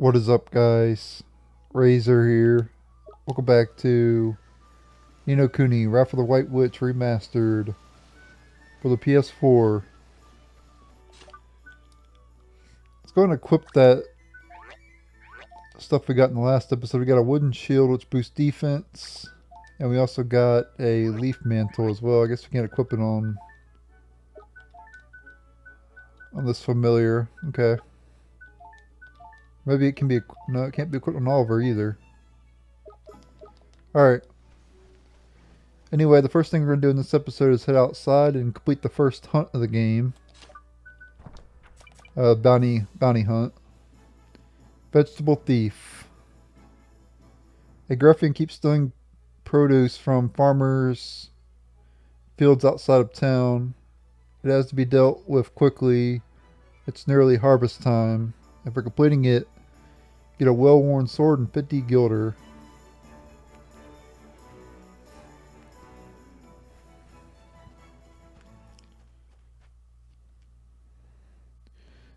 What is up, guys? Razor here. Welcome back to Kuni, Wrath of the White Witch Remastered for the PS4. Let's go and equip that stuff we got in the last episode. We got a wooden shield which boosts defense, and we also got a leaf mantle as well. I guess we can't equip it on this familiar. Okay. Maybe it can be. No, it can't be equipped on Oliver either. Alright. Anyway, the first thing we're going to do in this episode is head outside and complete the first hunt of the game. Bounty hunt. Vegetable thief. A Gruffian keeps stealing produce from farmers' fields outside of town. It has to be dealt with quickly. It's nearly harvest time. And for completing it, get a well-worn sword and 50 guilder.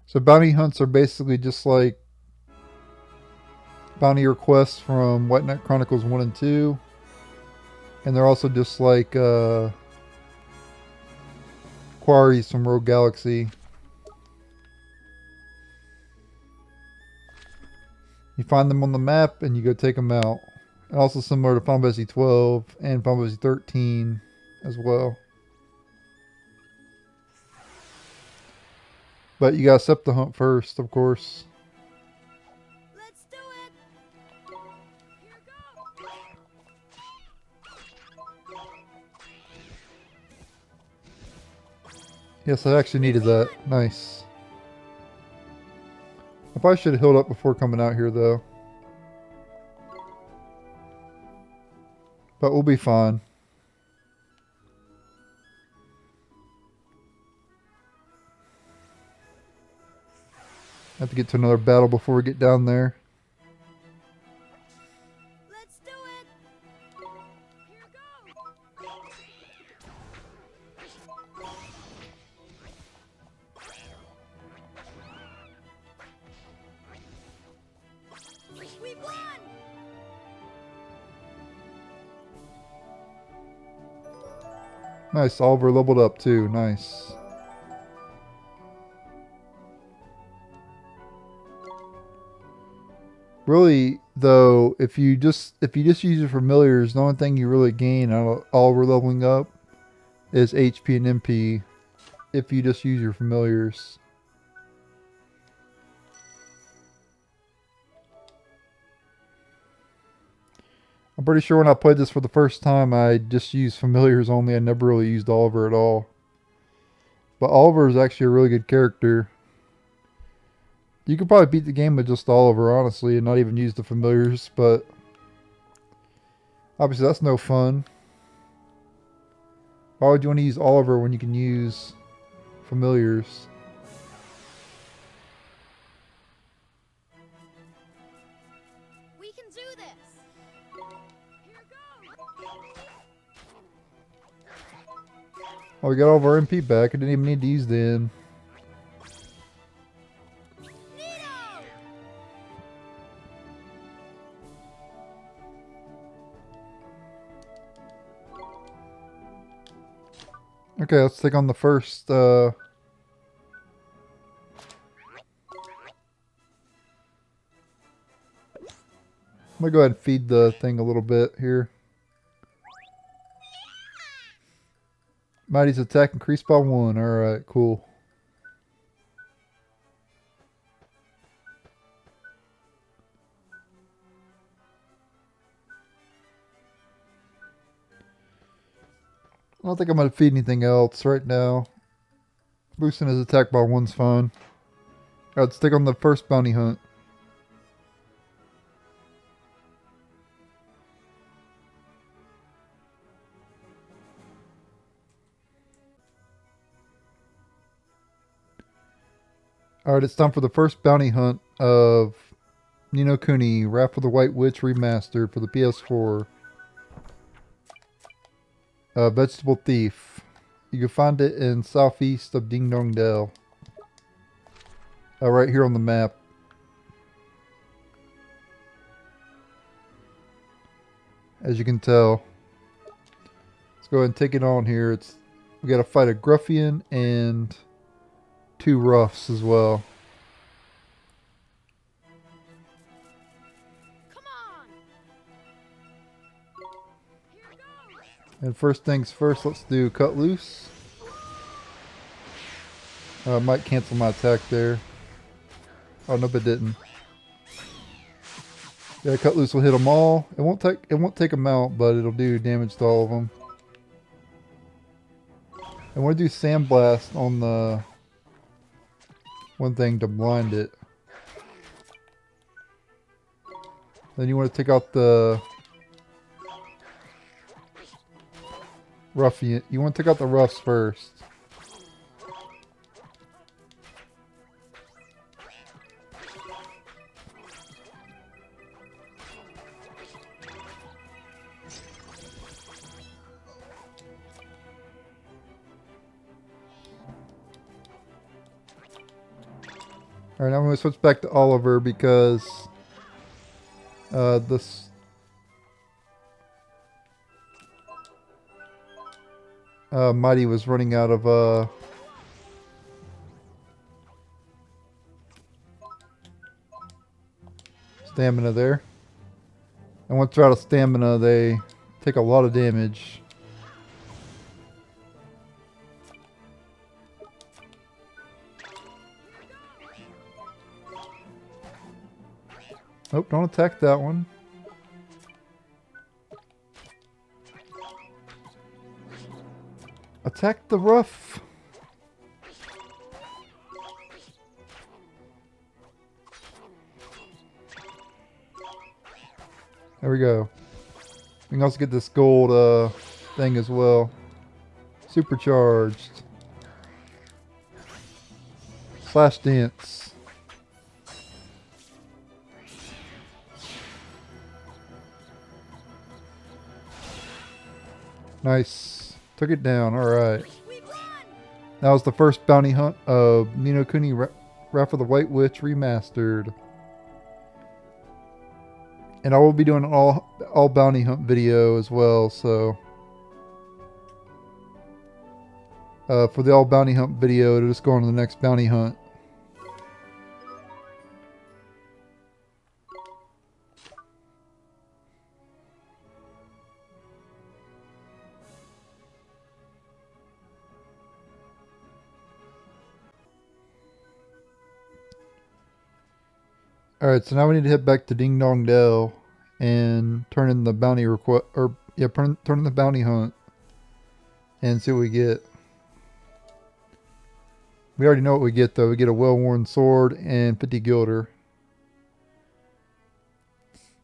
So bounty hunts are basically just like bounty requests from White Knight Chronicles 1 and 2. And they're also just like quarries from Rogue Galaxy. You find them on the map and you go take them out. And also similar to Final Fantasy 12 and Final Fantasy 13 as well. But you gotta accept the hunt first, of course. Let's do it. Here goes. Yes, I actually needed that. Nice. I probably should have healed up before coming out here, though. But we'll be fine. Have to get to another battle before we get down there. Let's do it. Here goes. We've won. Nice, Oliver leveled up too. Nice. Really, though, if you just use your familiars, the only thing you really gain out of Oliver leveling up is HP and MP. If you just use your familiars. I'm pretty sure when I played this for the first time, I just used familiars only. I never really used Oliver at all. But Oliver is actually a really good character. You could probably beat the game with just Oliver, honestly, and not even use the familiars, but obviously that's no fun. Why would you want to use Oliver when you can use familiars? We can do this. Here goes. Oh, we got all of our MP back. I didn't even need to use the N. Okay, let's take on the first, I'm gonna go ahead and feed the thing a little bit here. Mighty's attack increased by 1. Alright, cool. I don't think I'm going to feed anything else right now. Boosting his attack by 1's fine. Alright, let's take on the first bounty hunt. Alright, it's time for the first bounty hunt of Ni no Kuni, Wrath of the White Witch Remastered for the PS4. Vegetable thief. You can find it in southeast of Ding Dong Dell. Right here on the map. as you can tell. Let's go ahead and take it on here. We got to fight a Gruffian and 2 Roughs as well. Come on. Here goes. And first things first, let's do Cut Loose. Might cancel my attack there. Oh, nope, it didn't. Yeah, Cut Loose will hit them all. It won't take them out, but it'll do damage to all of them. I want to do Sandblast on the one thing to blind it. Then you want to take out the Ruffian. You want to take out the Roughs first. Alright, now I'm going to switch back to Oliver because this Mighty was running out of stamina there. And once they're out of stamina, they take a lot of damage. Nope, don't attack that one. Attack the Rough. There we go. We can also get this gold thing as well. Supercharged. Slash Dance. Nice. Took it down. Alright. That was the first bounty hunt of Ni no Kuni Wrath of the White Witch Remastered. And I will be doing an all bounty hunt video as well, so for the all bounty hunt video, it'll just go on to the next bounty hunt. Alright, so now we need to head back to Ding Dong Dell and turn in the bounty request, or yeah, turn in the bounty hunt and see what we get. We already know what we get though. We get a well-worn sword and 50 gilder.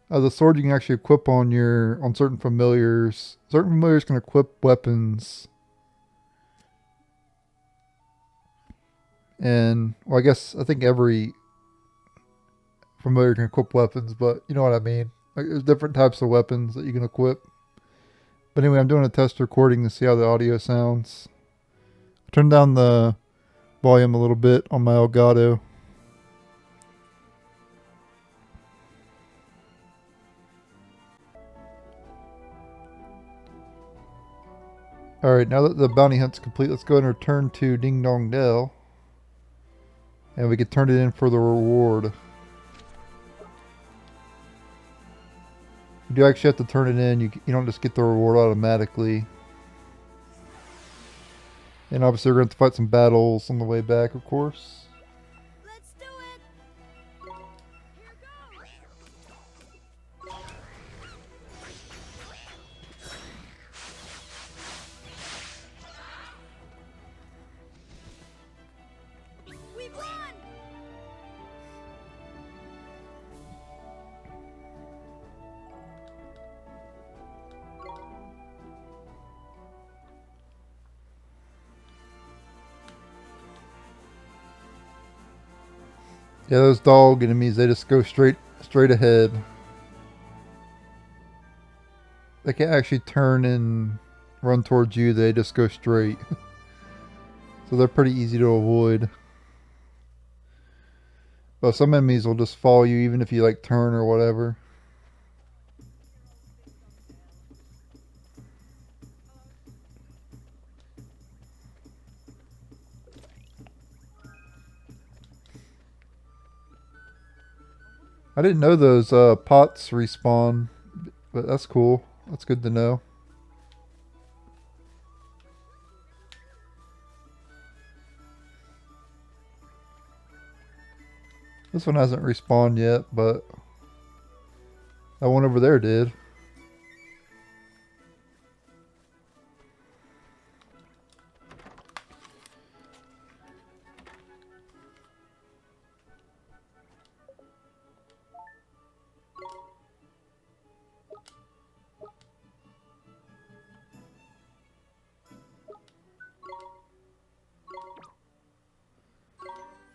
The sword you can actually equip on certain familiars. Certain familiars can equip weapons. And well, I think every familiar can equip weapons, but you know what I mean. Like, there's different types of weapons that you can equip. But anyway, I'm doing a test recording to see how the audio sounds. Turn down the volume a little bit on my Elgato. Alright, now that the bounty hunt's complete, let's go ahead and return to Ding Dong Dell. And we can turn it in for the reward. You do actually have to turn it in. You don't just get the reward automatically. And obviously we're going to have to fight some battles on the way back, of course. Let's do it. Here goes. We won. Yeah, those dog enemies, they just go straight ahead. They can't actually turn and run towards you, they just go straight. So they're pretty easy to avoid. But some enemies will just follow you even if you like turn or whatever. I didn't know those pots respawn, but that's cool. That's good to know. This one hasn't respawned yet, but that one over there did.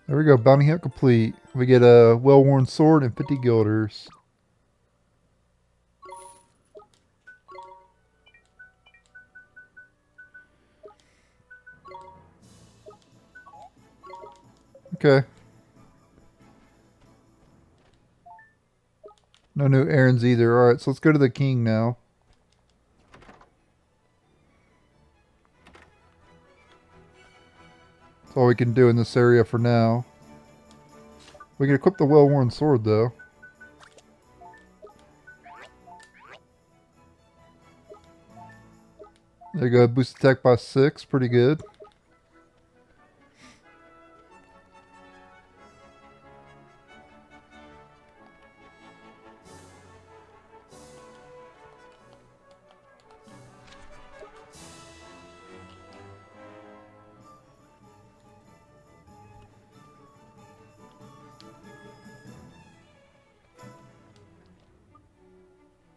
There we go, bounty hunt complete. We get a well-worn sword and 50 guilders. Okay. No new errands either. Alright, so let's go to the king now. That's all we can do in this area for now. We can equip the well-worn sword though. There you go, boost attack by 6, pretty good.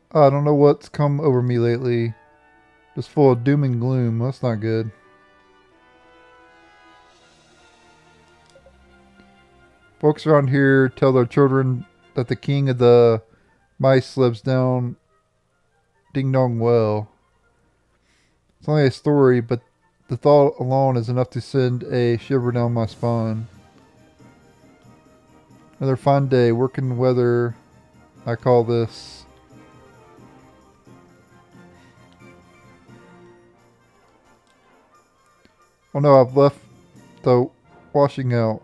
I don't know what's come over me lately. Just full of doom and gloom. That's not good. Folks around here tell their children that the king of the mice lives down Ding Dong Well. It's only a story, but the thought alone is enough to send a shiver down my spine. Another fine day, working weather, I call this. Oh no, I've left the washing out.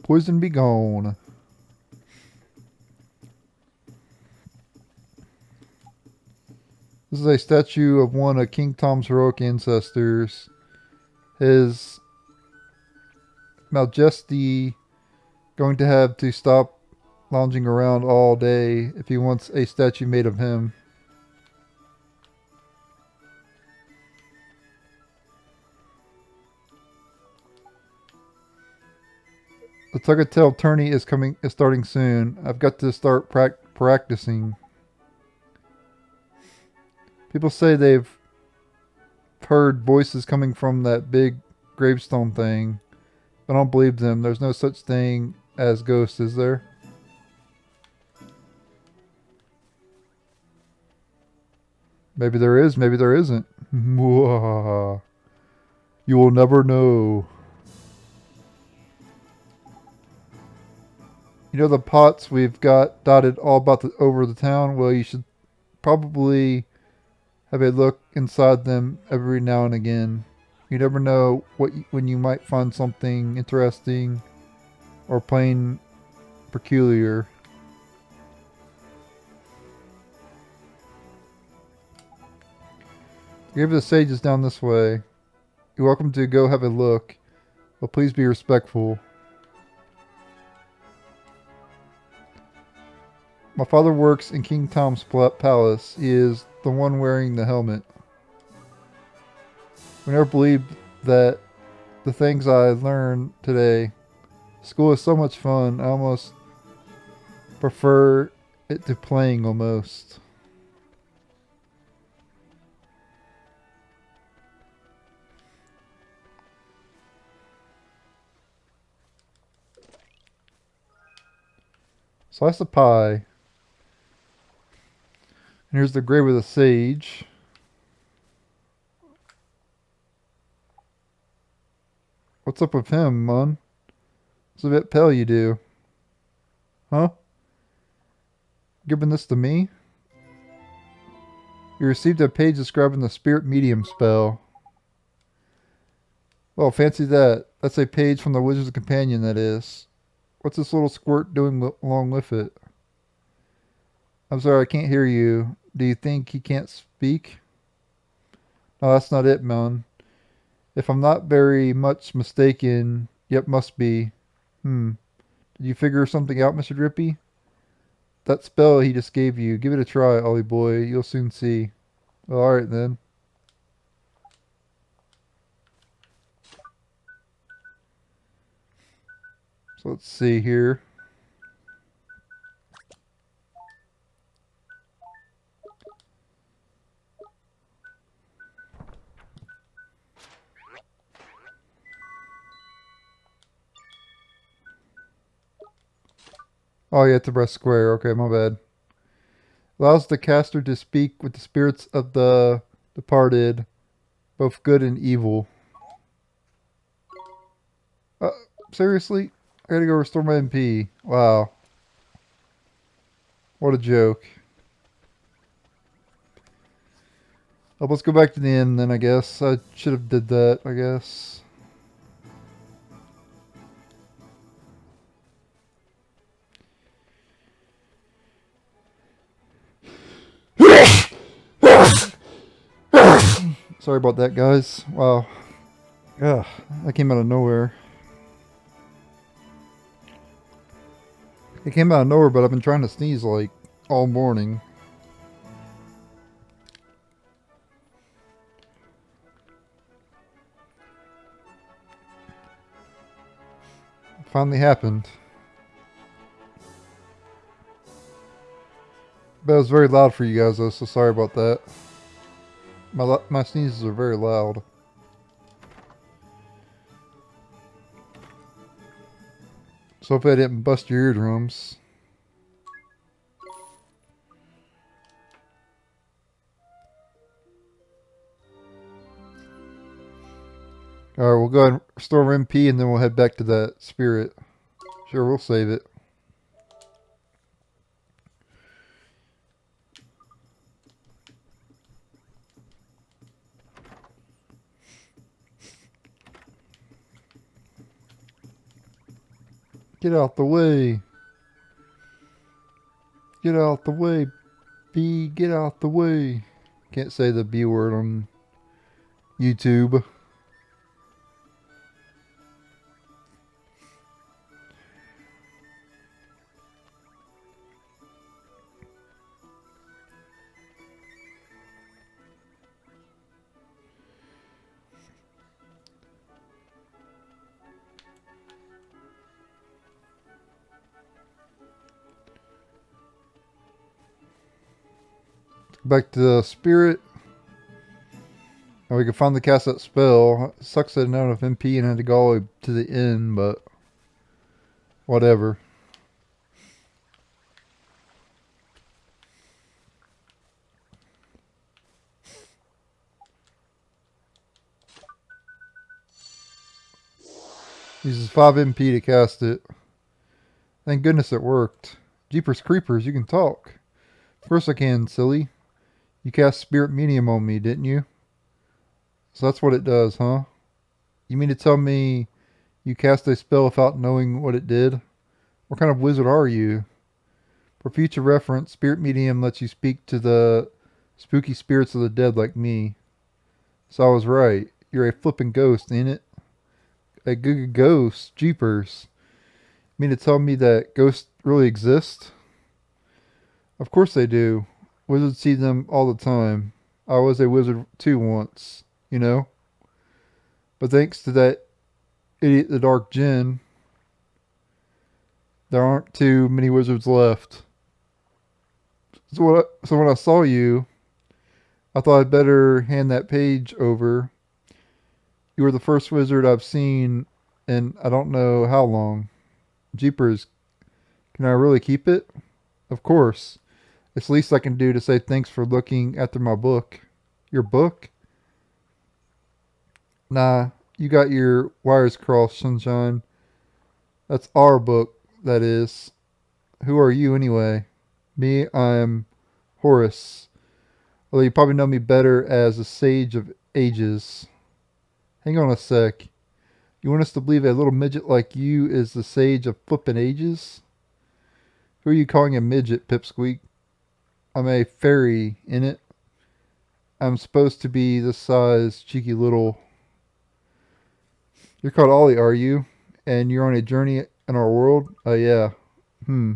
Poison be gone. This is a statue of one of King Tom's heroic ancestors. His Majesty going to have to stop lounging around all day if he wants a statue made of him. The tug-of-tail tourney is starting soon. I've got to start practicing. People say they've heard voices coming from that big gravestone thing. I don't believe them. There's no such thing as ghosts, is there? Maybe there is, maybe there isn't. You will never know. You know the pots we've got dotted all about over the town? Well, you should probably have a look inside them every now and again. You never know when you might find something interesting or plain peculiar. The grave of the sage is down this way. You're welcome to go have a look, but please be respectful. My father works in King Tom's palace. He is the one wearing the helmet. We never believed that the things I learned today. School is so much fun. I almost prefer it to playing almost. Slice of pie. And here's the grave of the sage. What's up with him, man? It's a bit pale you do. Huh? Giving this to me? You received a page describing the spirit medium spell. Well, fancy that. That's a page from the Wizard's Companion, that is. What's this little squirt doing along with it? I'm sorry, I can't hear you. Do you think he can't speak? No, that's not it, man. If I'm not very much mistaken, yep, must be. Did you figure something out, Mr. Drippy? That spell he just gave you, give it a try, Ollie boy. You'll soon see. Well, alright then. So let's see here. Oh, you have to press square. Okay, my bad. Allows the caster to speak with the spirits of the departed, both good and evil. Uh, seriously? I gotta go restore my MP. Wow. What a joke. Oh, let's go back to the inn then, I guess. I should have did that, I guess. Sorry about that, guys. Wow. Ugh, that came out of nowhere. It came out of nowhere, but I've been trying to sneeze like all morning. It finally happened. But it was very loud for you guys though, so sorry about that. My sneezes are very loud. So hopefully I didn't bust your eardrums. Alright, we'll go ahead and restore MP and then we'll head back to that spirit. Sure, we'll save it. Get out the way. Get out the way. B, get out the way. Can't say the B word on YouTube. Back to the spirit. And we can finally cast that spell. It sucks that I didn't have enough MP and had to go all the way to the end, but whatever. Uses 5 MP to cast it. Thank goodness it worked. Jeepers creepers, you can talk. Of course I can, silly. You cast spirit medium on me, didn't you? So that's what it does, huh? You mean to tell me you cast a spell without knowing what it did? What kind of wizard are you? For future reference, spirit medium lets you speak to the spooky spirits of the dead like me. So I was right. You're a flippin' ghost, ain't it? A good ghost? Jeepers. You mean to tell me that ghosts really exist? Of course they do. Wizards see them all the time. I was a wizard too once, you know? But thanks to that idiot the Dark Djinn, there aren't too many wizards left. So when I saw you, I thought I'd better hand that page over. You were the first wizard I've seen in I don't know how long. Jeepers, can I really keep it? Of course. It's the least I can do to say thanks for looking after my book. Your book? Nah, you got your wires crossed, sunshine. That's our book, that is. Who are you anyway? Me, I'm Horace. Although you probably know me better as the Sage of Ages. Hang on a sec. You want us to believe a little midget like you is the sage of flippin' ages? Who are you calling a midget, Pipsqueak? I'm a fairy, in it. I'm supposed to be this size, cheeky little. You're called Ollie, are you? And you're on a journey in our world? Yeah. Hmm.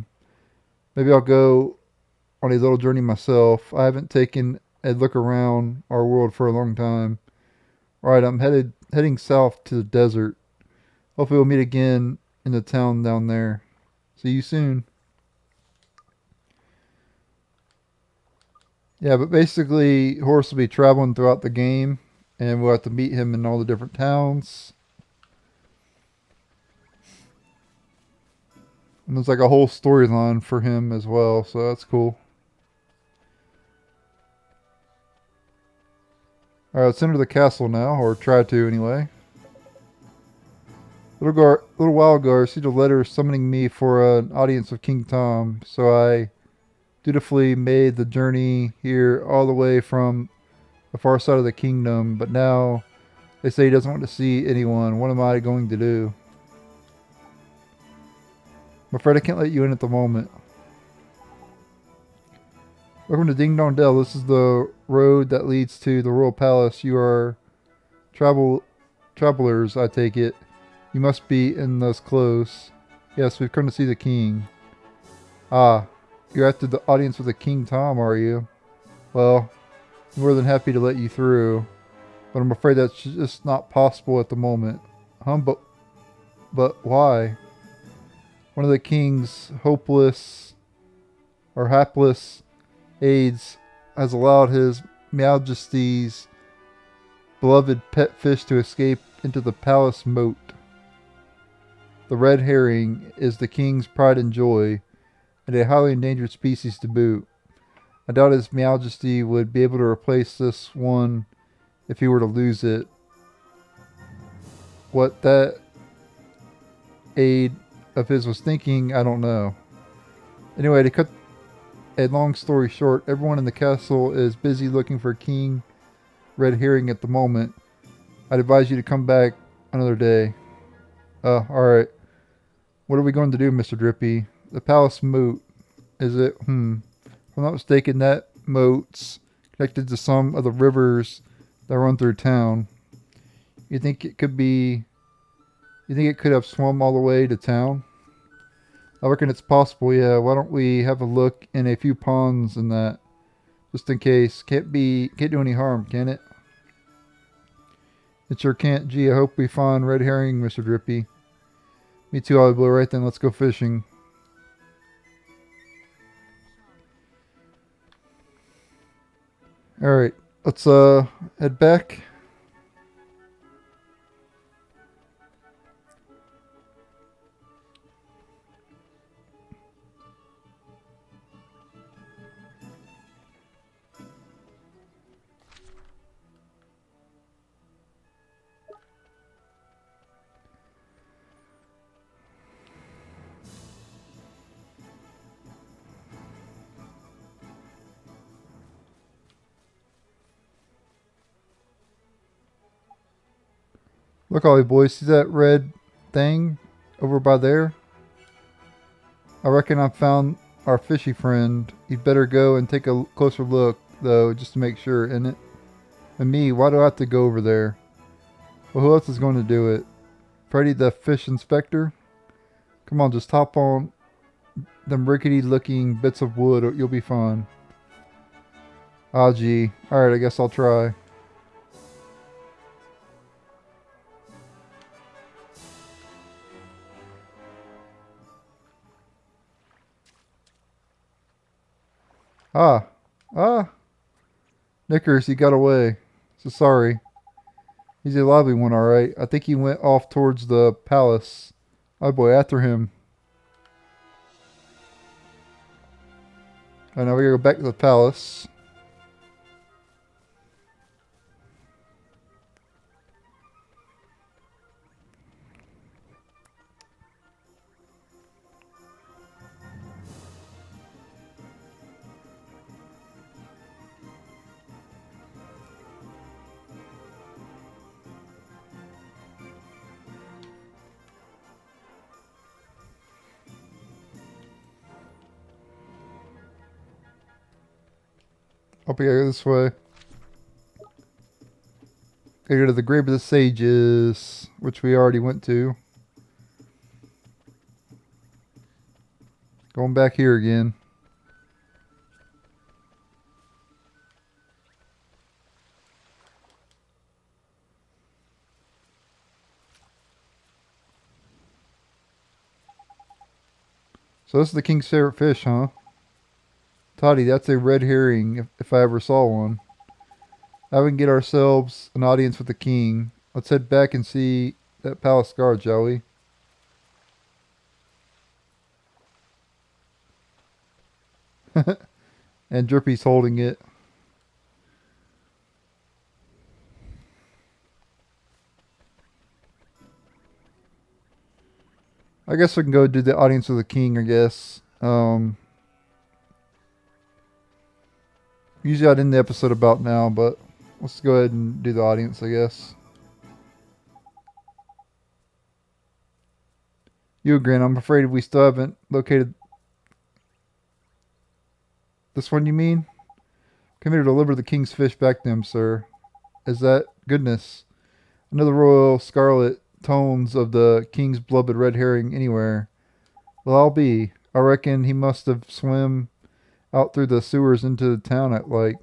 Maybe I'll go on a little journey myself. I haven't taken a look around our world for a long time. Alright, I'm heading south to the desert. Hopefully we'll meet again in the town down there. See you soon. Yeah, but basically Horace will be traveling throughout the game and we'll have to meet him in all the different towns. And there's like a whole storyline for him as well, so that's cool. Alright, let's enter the castle now, or try to anyway. Little while ago, I received a letter summoning me for an audience with King Tom, so I dutifully made the journey here all the way from the far side of the kingdom, but now they say he doesn't want to see anyone. What am I going to do? I'm afraid I can't let you in at the moment. Welcome to Ding Dong Dell. This is the road that leads to the royal palace. You are travelers, I take it. You must be in those clothes. Yes, we've come to see the king. Ah, you're after the audience with the King Tom, are you? Well, I'm more than happy to let you through, but I'm afraid that's just not possible at the moment. But why? One of the king's hopeless or hapless aides has allowed his majesty's beloved pet fish to escape into the palace moat. The red herring is the king's pride and joy, and a highly endangered species to boot. I doubt his majesty would be able to replace this one if he were to lose it. What that aide of his was thinking, I don't know. Anyway, to cut a long story short, everyone in the castle is busy looking for King Red Herring at the moment. I'd advise you to come back another day. Alright. What are we going to do, Mr. Drippy? The palace moat. Is it? If I'm not mistaken, that moat's connected to some of the rivers that run through town. You think it could be... You think it could have swum all the way to town? I reckon it's possible, yeah. Why don't we have a look in a few ponds and that? Just in case. Can't do any harm, can it? It sure can't. Gee, I hope we find red herring, Mr. Drippy. Me too, Ollie Blue. Right then, let's go fishing. Alright, let's head back. Look, Ollie boy, see that red thing over by there? I reckon I found our fishy friend. You'd better go and take a closer look, though, just to make sure, innit? And me, why do I have to go over there? Well, who else is going to do it? Freddy the fish inspector? Come on, just hop on them rickety looking bits of wood or you'll be fine. Ah, gee. Alright, I guess I'll try. Ah. Ah. Knickers, he got away. So sorry. He's a lively one, alright. I think he went off towards the palace. Oh boy, after him. Alright, now we gotta go back to the palace. Hope I go this way. Gotta go to the Grave of the Sages, which we already went to. Going back here again. So this is the king's favorite fish, huh? Toddy, that's a red herring if I ever saw one. Now we can get ourselves an audience with the king. Let's head back and see that palace guard, shall we? And Drippy's holding it. I guess we can go do the audience with the king, I guess. Usually I'd end the episode about now, but let's go ahead and do the audience, I guess. Yugioh, I'm afraid we still haven't located... This one, you mean? Come here to deliver the king's fish back to him, sir. Is that... Goodness. Another royal scarlet tones of the king's beloved red herring anywhere. Well, I'll be. I reckon he must have swam out through the sewers into the town at like...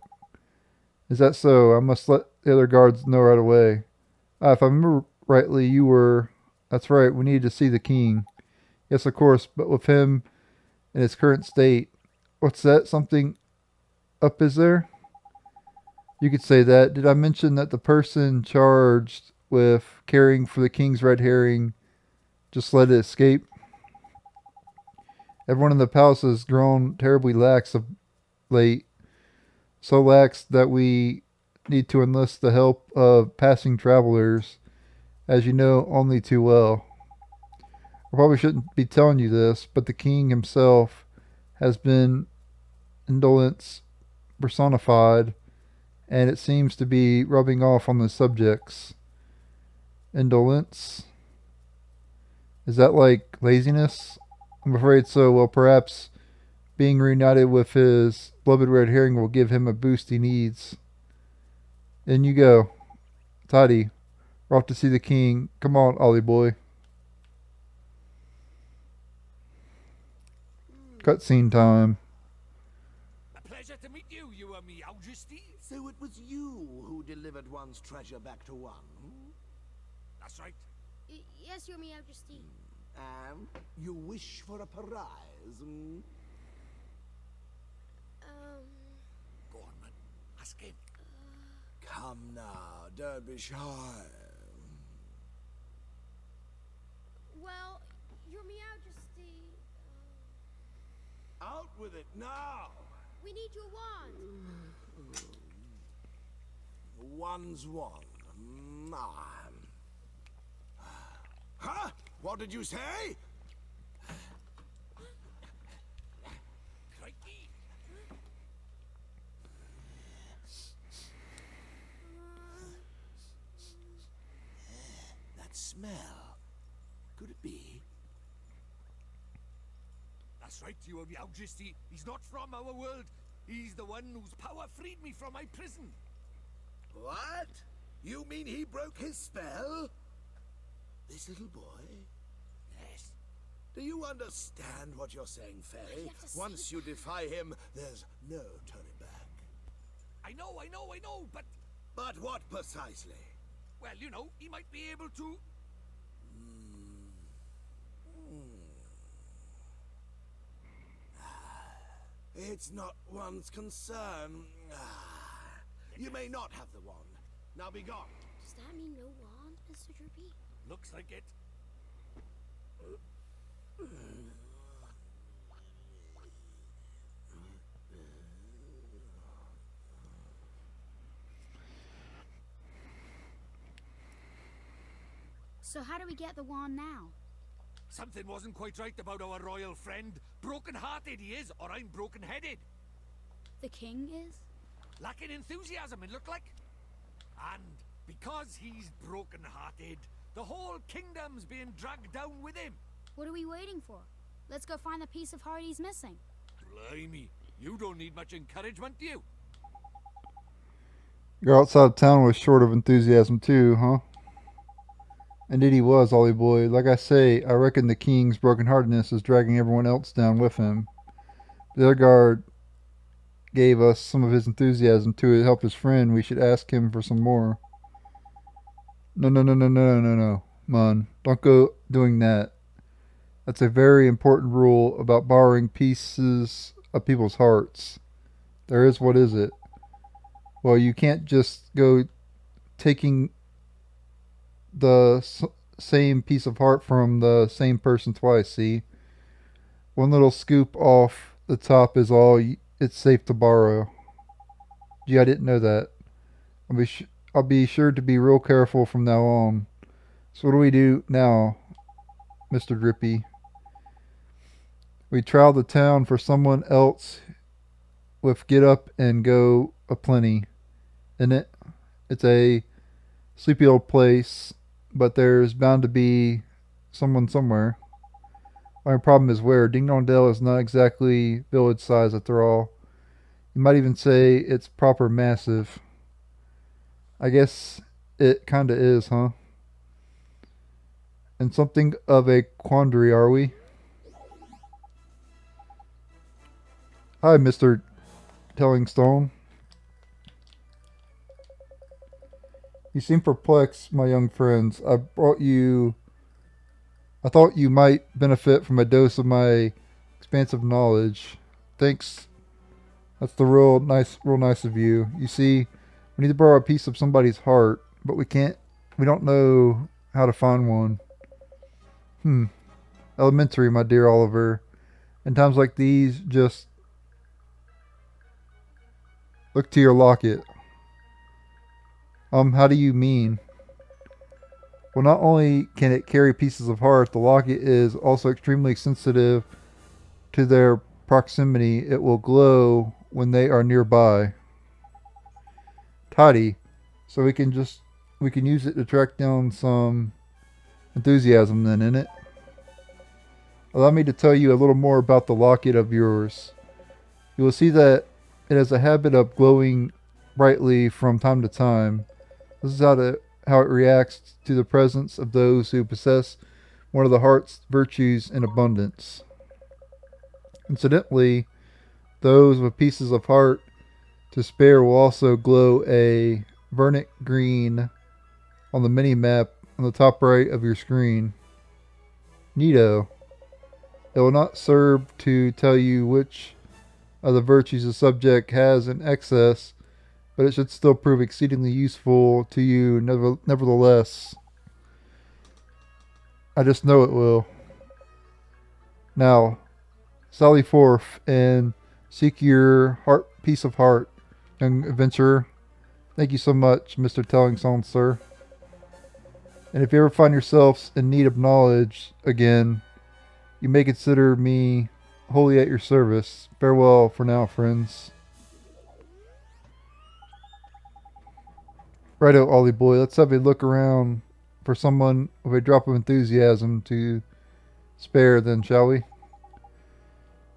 Is that so? I must let the other guards know right away. Ah, if I remember rightly, you were... That's right, we need to see the king. Yes, of course, but with him in his current state... What's that? Something up is there? You could say that. Did I mention that the person charged with caring for the king's red herring just let it escape? Everyone in the palace has grown terribly lax of late. So lax that we need to enlist the help of passing travelers, as you know only too well. I probably shouldn't be telling you this, but the king himself has been indolence personified, and it seems to be rubbing off on the subjects. Indolence? Is that like laziness? I'm afraid so. Well, perhaps being reunited with his beloved red herring will give him a boost he needs. In you go. Toddy, we're off to see the king. Come on, Ollie boy. Cutscene time. A pleasure to meet you, you and me, Majesty. So it was you who delivered one's treasure back to one? That's right. Yes, Your Majesty. And you wish for a prize? Go on, man. Ask him. Come now, don't be shy. Well, Your Majesty, Out with it now! we need your wand. One's one. Huh? What did you say? Crikey. That smell. Could it be? That's right, you and me, Majesty. He's not from our world. He's the one whose power freed me from my prison. What? You mean he broke his spell? This little boy? Yes. Do you understand what you're saying, Fairy? have to see Once you defy him, there's no turning back. I know, but... But what precisely? Well, you know, he might be able to... It's not one's concern. You may not have the wand. Now be gone. Does that mean no wand, Mr. Drippy? Looks like it. So how do we get the wand now? Something wasn't quite right about our royal friend. Broken-hearted he is, or I'm broken-headed. The king is? Lacking enthusiasm, it looked like. And because he's broken-hearted, the whole kingdom's being dragged down with him. What are we waiting for? Let's go find the piece of heart he's missing. Blimey, you don't need much encouragement, do you? You're outside of town was short of enthusiasm too, huh? Indeed he was, Ollie boy. Like I say, I reckon the king's brokenheartedness is dragging everyone else down with him. The other guard gave us some of his enthusiasm to help his friend. We should ask him for some more. No, no, no, no, no, no, no. Mun, don't go doing that. That's a very important rule about borrowing pieces of people's hearts. There is, what is it? Well, you can't just go taking the same piece of heart from the same person twice, see? One little scoop off the top is all it's safe to borrow. Gee, I didn't know that. I'll be sure to be real careful from now on. So what do we do now, Mr. Drippy? We trial the town for someone else with get up and go aplenty, isn't it? It's a sleepy old place, but there's bound to be someone somewhere. My problem is where Ding Dong Dell is not exactly village size after all. You might even say it's proper massive. I guess it kinda is, huh? And something of a quandary, are we? Hi, Mr. Telling Stone. You seem perplexed, my young friends. I thought you might benefit from a dose of my expansive knowledge. Thanks. That's the real nice of you. You see, we need to borrow a piece of somebody's heart, but we don't know how to find one. Elementary, my dear Oliver. In times like these, just look to your locket. How do you mean? Well, not only can it carry pieces of heart, the locket is also extremely sensitive to their proximity. It will glow when they are nearby. Tidy. So we can use it to track down some enthusiasm then, innit? Allow me to tell you a little more about the locket of yours. You will see that it has a habit of glowing brightly from time to time. This is how it reacts to the presence of those who possess one of the heart's virtues in abundance. Incidentally, those with pieces of heart to spare will also glow a vernic green on the mini-map on the top right of your screen. Neato. It will not serve to tell you which of the virtues the subject has in excess, but it should still prove exceedingly useful to you nevertheless. I just know it will. Now, sally forth and seek your piece of heart, young adventurer. Thank you so much, Mr. Telling Song, sir. And if you ever find yourselves in need of knowledge again, you may consider me wholly at your service. Farewell for now, friends. Righto, Ollie boy. Let's have a look around for someone with a drop of enthusiasm to spare then, shall we?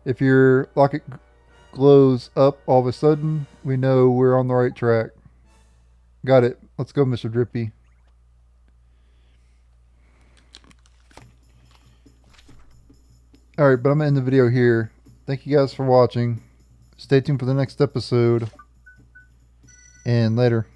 If your locket glows up all of a sudden, we know we're on the right track. Got it. Let's go, Mr. Drippy. Alright, but I'm going to end the video here. Thank you guys for watching. Stay tuned for the next episode. And later.